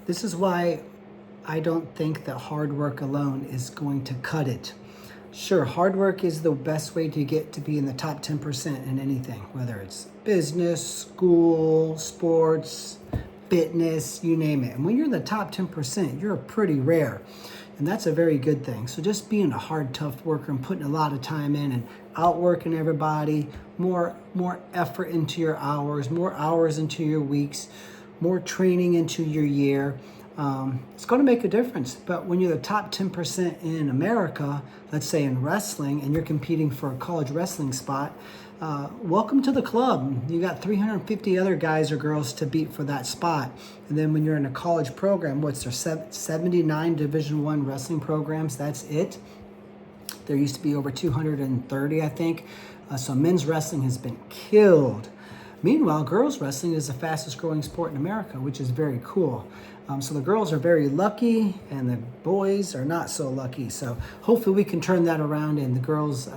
This is why I don't think that hard work alone is going to cut it. Sure, hard work is the best way to get to be in the top 10% in anything, whether it's business, school, sports, fitness, you name it. And when you're in the top 10%, you're pretty rare. And that's a very good thing. So just being a hard, tough worker and putting a lot of time in and outworking everybody, more effort into your hours, more hours into your weeks, more training into your year. It's going to make a difference. But when you're the top 10% in America, let's say in wrestling, and you're competing for a college wrestling spot, welcome to the club. You got 350 other guys or girls to beat for that spot. And then when you're in a college program, what's there, 79 Division I wrestling programs? That's it. There used to be over 230, I think. So men's wrestling has been killed. Meanwhile, girls wrestling is the fastest growing sport in America, which is very cool. So the girls are very lucky and the boys are not so lucky. So hopefully we can turn that around and the girls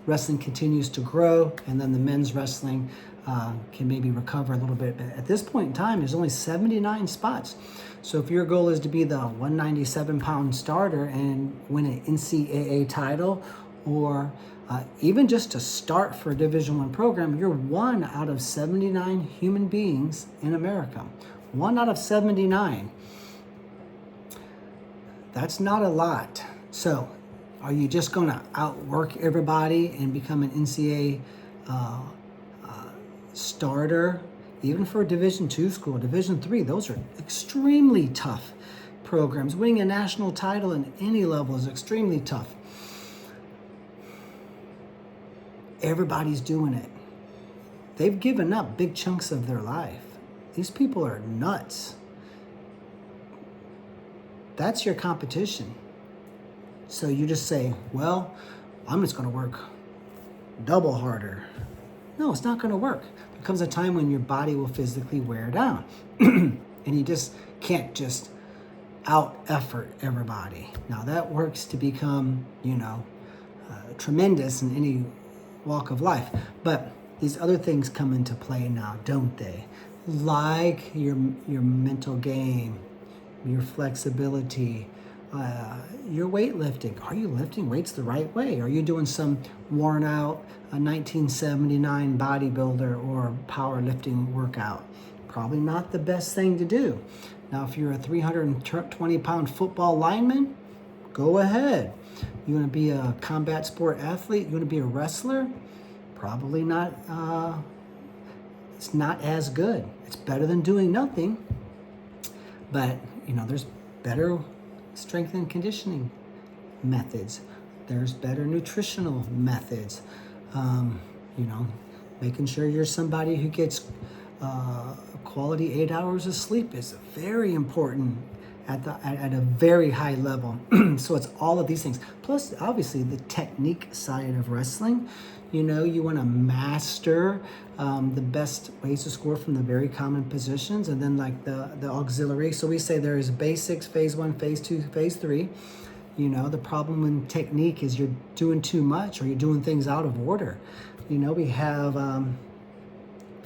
wrestling continues to grow, and then the men's wrestling can maybe recover a little bit. But at this point in time, there's only 79 spots. So if your goal is to be the 197-pound starter and win an NCAA title, or even just to start for a Division I program, you're one out of 79 human beings in America. 1 out of 79. That's not a lot. So are you just going to outwork everybody and become an NCAA starter? Even for a Division II school, Division III, those are extremely tough programs. Winning a national title in any level is extremely tough. Everybody's doing it. They've given up big chunks of their life. These people are nuts. That's your competition. So you just say, well, I'm just going to work double harder. No, it's not going to work. There comes a time when your body will physically wear down. And you just can't just out-effort everybody. Now that works to become, tremendous in any walk of life. But these other things come into play now, don't they? Like your mental game, your flexibility, your weightlifting. Are you lifting weights the right way? Are you doing some worn out 1979 bodybuilder or powerlifting workout? Probably not the best thing to do. Now, if you're a 320-pound football lineman, go ahead. You want to be a combat sport athlete? You want to be a wrestler? Probably not. It's not as good. It's better than doing nothing. But, there's better strength and conditioning methods. There's better nutritional methods. Making sure you're somebody who gets quality 8 hours of sleep is very important at a very high level. So it's all of these things. Plus, obviously, the technique side of wrestling. You want to master the best ways to score from the very common positions, and then like the auxiliary. So we say there is basics, phase 1, phase 2, phase 3. The problem in technique is you're doing too much or you're doing things out of order. We have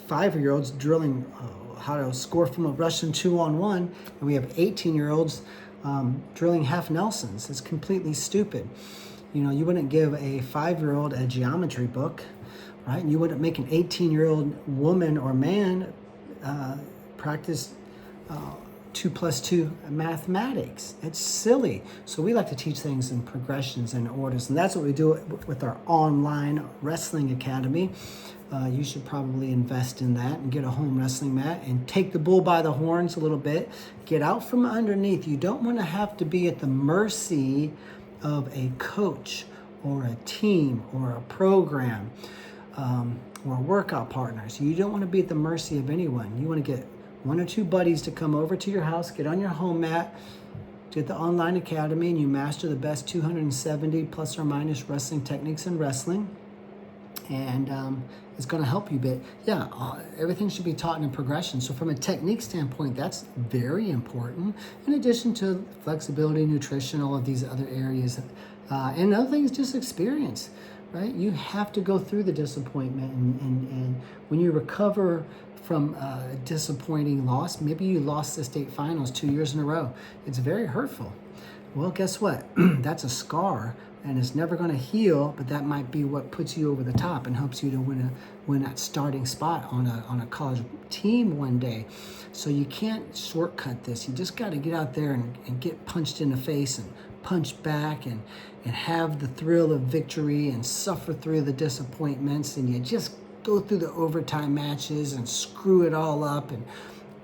5-year-olds drilling how to score from a Russian 2-on-1, and we have 18-year-olds drilling half Nelsons. It's completely stupid. You wouldn't give a 5-year-old a geometry book, right? And you wouldn't make an 18-year-old woman or man practice 2 + 2 mathematics. It's silly. So we like to teach things in progressions and orders, and that's what we do with our online wrestling academy. You should probably invest in that and get a home wrestling mat and take the bull by the horns a little bit. Get out from underneath. You don't want to have to be at the mercy of a coach or a team or a program or workout partners. You don't want to be at the mercy of anyone. You want to get 1 or 2 buddies to come over to your house, get on your home mat, get the online academy, and you master the best 270 plus or minus wrestling techniques in wrestling. And it's going to help you. But yeah, everything should be taught in progression. So from a technique standpoint, that's very important. In addition to flexibility, nutrition, all of these other areas. And another thing is just experience, right? You have to go through the disappointment. And when you recover from a disappointing loss. Maybe you lost the state finals 2 years in a row. It's very hurtful. Well, guess what? That's a scar, and it's never going to heal, but that might be what puts you over the top and helps you to win that starting spot on a college team one day. So you can't shortcut this. You just got to get out there and get punched in the face and punch back and have the thrill of victory and suffer through the disappointments, and you just go through the overtime matches and screw it all up and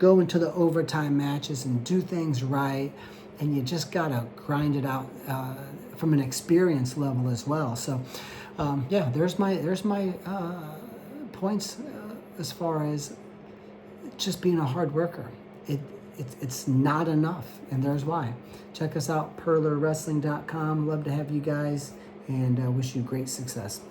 go into the overtime matches and do things right. And you just got to grind it out from an experience level as well. So, yeah, there's my points as far as just being a hard worker. It's not enough, and there's why. Check us out, PurlerWrestling.com. Love to have you guys, and wish you great success.